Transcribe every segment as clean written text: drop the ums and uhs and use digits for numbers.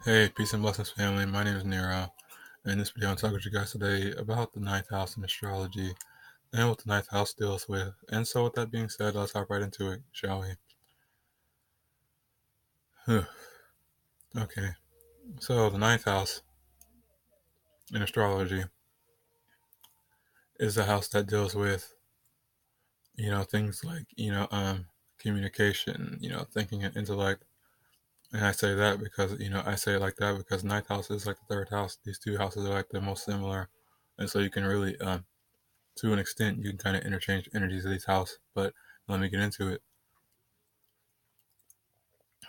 Hey, peace and blessings, family. My name is Nero. In this video, I'm talking to you guys today about the ninth house in astrology and what the ninth house deals with. And so, with that being said, let's hop right into it, shall we? Okay, so the ninth house in astrology is the house that deals with, things like, communication, thinking and intellect. And I say that because, I say it like that because ninth house is like the third house. These two houses are like the most similar. And so you can really, to an extent, you can kind of interchange energies of these houses, but let me get into it.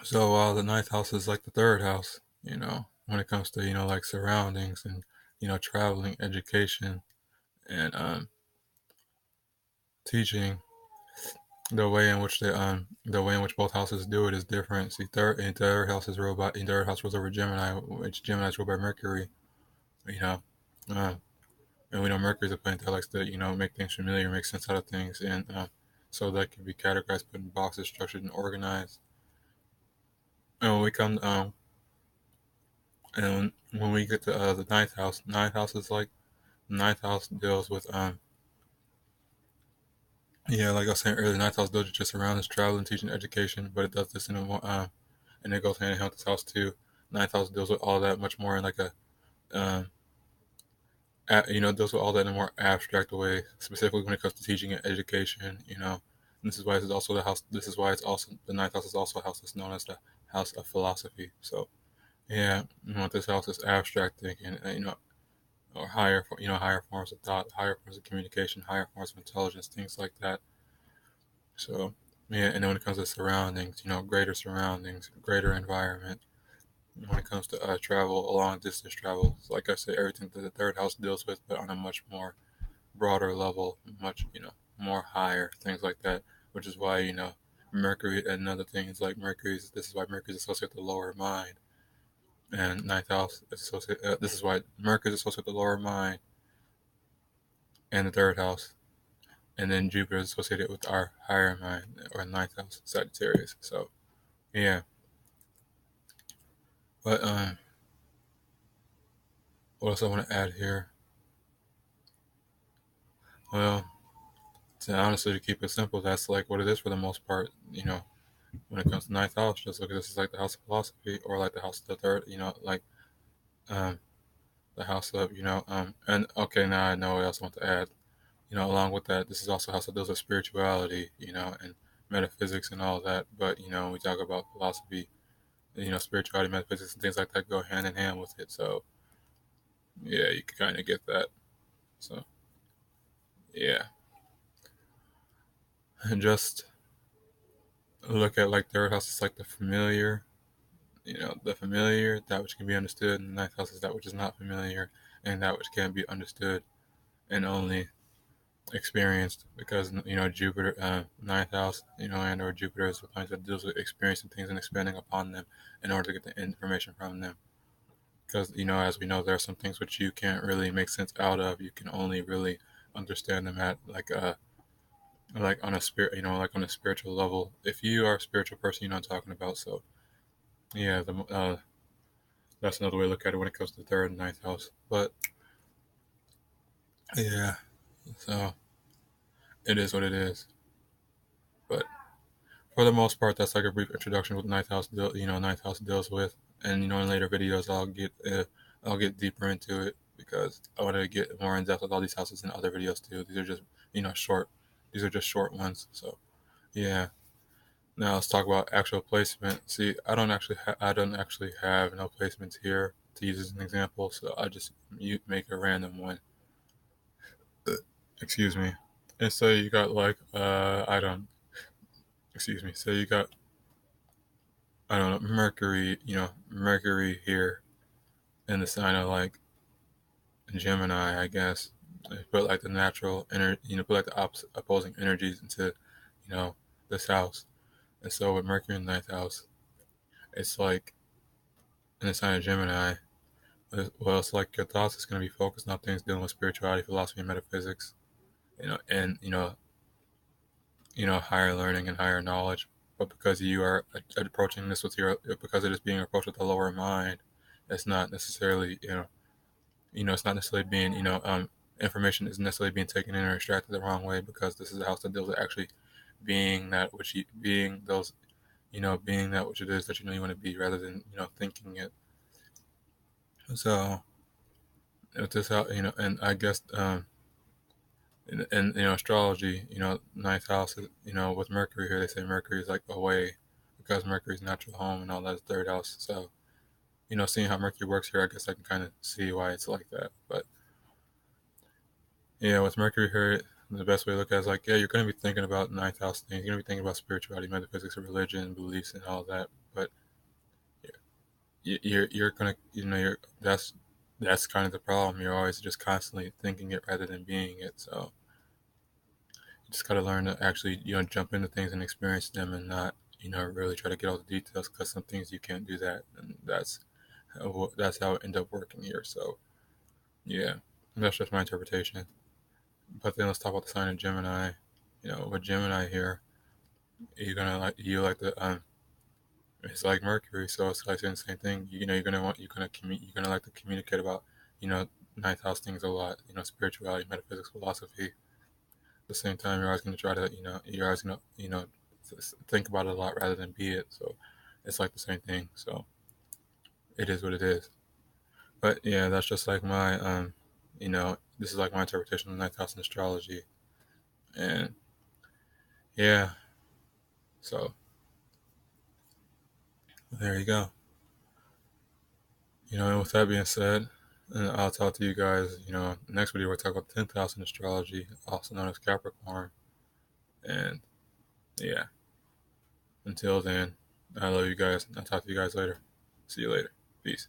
So, the ninth house is like the third house, when it comes to, like surroundings and, traveling, education, and teaching. The way in which both houses do it is different. See, third house is ruled by, third house rules over Gemini, which Gemini is ruled by Mercury, you know. Uh, and we know Mercury is a planet that likes to, make things familiar, make sense out of things, and so that can be categorized, put in boxes, structured, and organized. And when we come, and when we get to the ninth house is like ninth house deals with yeah, like I was saying earlier, ninth house deals with just around this travel and teaching education, but it does this in a more and it goes hand in hand with this house too. Ninth house deals with all that much more in like um, deals with all that in a more abstract way, specifically when it comes to teaching and education. And this is why it's also the house. This is why it's also the ninth house is also a house that's known as the house of philosophy. So yeah, this house is abstract thinking, or higher, higher forms of thought, higher forms of communication, higher forms of intelligence, things like that. So yeah, and then when it comes to surroundings, greater surroundings, greater environment. When it comes to travel, long distance travel, like I said, everything that the third house deals with, but on a much more broader level, much more higher, things like that. Which is why Mercury. Another thing is like Mercury's. This is why Mercury's associated with the lower mind, and ninth house is associated. This is why Mercury is associated with the lower mind and the third house, and then Jupiter is associated with our higher mind or ninth house, Sagittarius. So yeah, but what else I want to add here? Well, honestly, to keep it simple, that's like what it is for the most part. When it comes to ninth house, just look at this as like the house of philosophy, or like the house of the third. Like um, the house of and okay, now I know what else I want to add. Along with that, this is also house that deals with spirituality, and metaphysics and all that. But when we talk about philosophy, spirituality, metaphysics, and things like that go hand in hand with it. So yeah, you can kind of get that. So yeah, and just look at like third house is like the familiar, the familiar, that which can be understood, and the ninth house is that which is not familiar, and that which can be understood and only experienced, because Jupiter, ninth house, and or Jupiter is the planet that deals with experiencing things and expanding upon them in order to get the information from them. Because as we know, there are some things which you can't really make sense out of. You can only really understand them at like on a spirit, like on a spiritual level. If you are a spiritual person, you know what I'm talking about. So yeah, that's another way to look at it when it comes to the third and ninth house. But yeah, so it is what it is. But for the most part, that's like a brief introduction with ninth house deals with, and in later videos I'll get deeper into it because I want to get more in depth with all these houses in other videos too. These are just short. These are just short ones. So yeah. Now let's talk about actual placement. See, I don't actually have no placements here to use as an example, so I just make a random one. Excuse me. And so you got like I don't excuse me. So you got, I don't know, Mercury, Mercury here in the sign of like Gemini, I guess. Put like the natural energy, put like the opposing energies into, this house. And so with Mercury in the ninth house, it's like in the sign of Gemini, well, it's like your thoughts is going to be focused on things dealing with spirituality, philosophy, and metaphysics, and higher learning and higher knowledge. But because you are approaching this with because it is being approached with the lower mind, It's not necessarily, it's not necessarily being, information isn't necessarily being taken in or extracted the wrong way, because this is a house that deals with actually being that which you, being those, being that which it is that you want to be, rather than, thinking it. So with this how, and I guess, in astrology, ninth house is, with Mercury here, they say Mercury is like away, because Mercury's natural home and all that is third house. So, seeing how Mercury works here, I guess I can kind of see why it's like that. But yeah, with Mercury here, the best way to look at it is like, yeah, you're going to be thinking about ninth house things. You're going to be thinking about spirituality, metaphysics, religion, beliefs, and all that. But you're gonna, you're that's kind of the problem. You're always just constantly thinking it rather than being it. So you just gotta learn to actually, jump into things and experience them, and not, really try to get all the details, because some things you can't do that, and that's how it ended up working here. So yeah, that's just my interpretation. But then let's talk about the sign of Gemini. With Gemini here, you like the it's like Mercury, so it's like saying the same thing. You're gonna like to communicate about, you know ninth house things a lot. Spirituality, metaphysics, philosophy. At the same time, you're always gonna try to, you're always gonna, think about it a lot rather than be it. So it's like the same thing. So it is what it is. But yeah, that's just like my this is like my interpretation of the ninth house in astrology. And yeah, so there you go. And with that being said, and I'll talk to you guys, next video we'll talk about 10th house in astrology, also known as Capricorn. And yeah, until then, I love you guys. I'll talk to you guys later. See you later. Peace.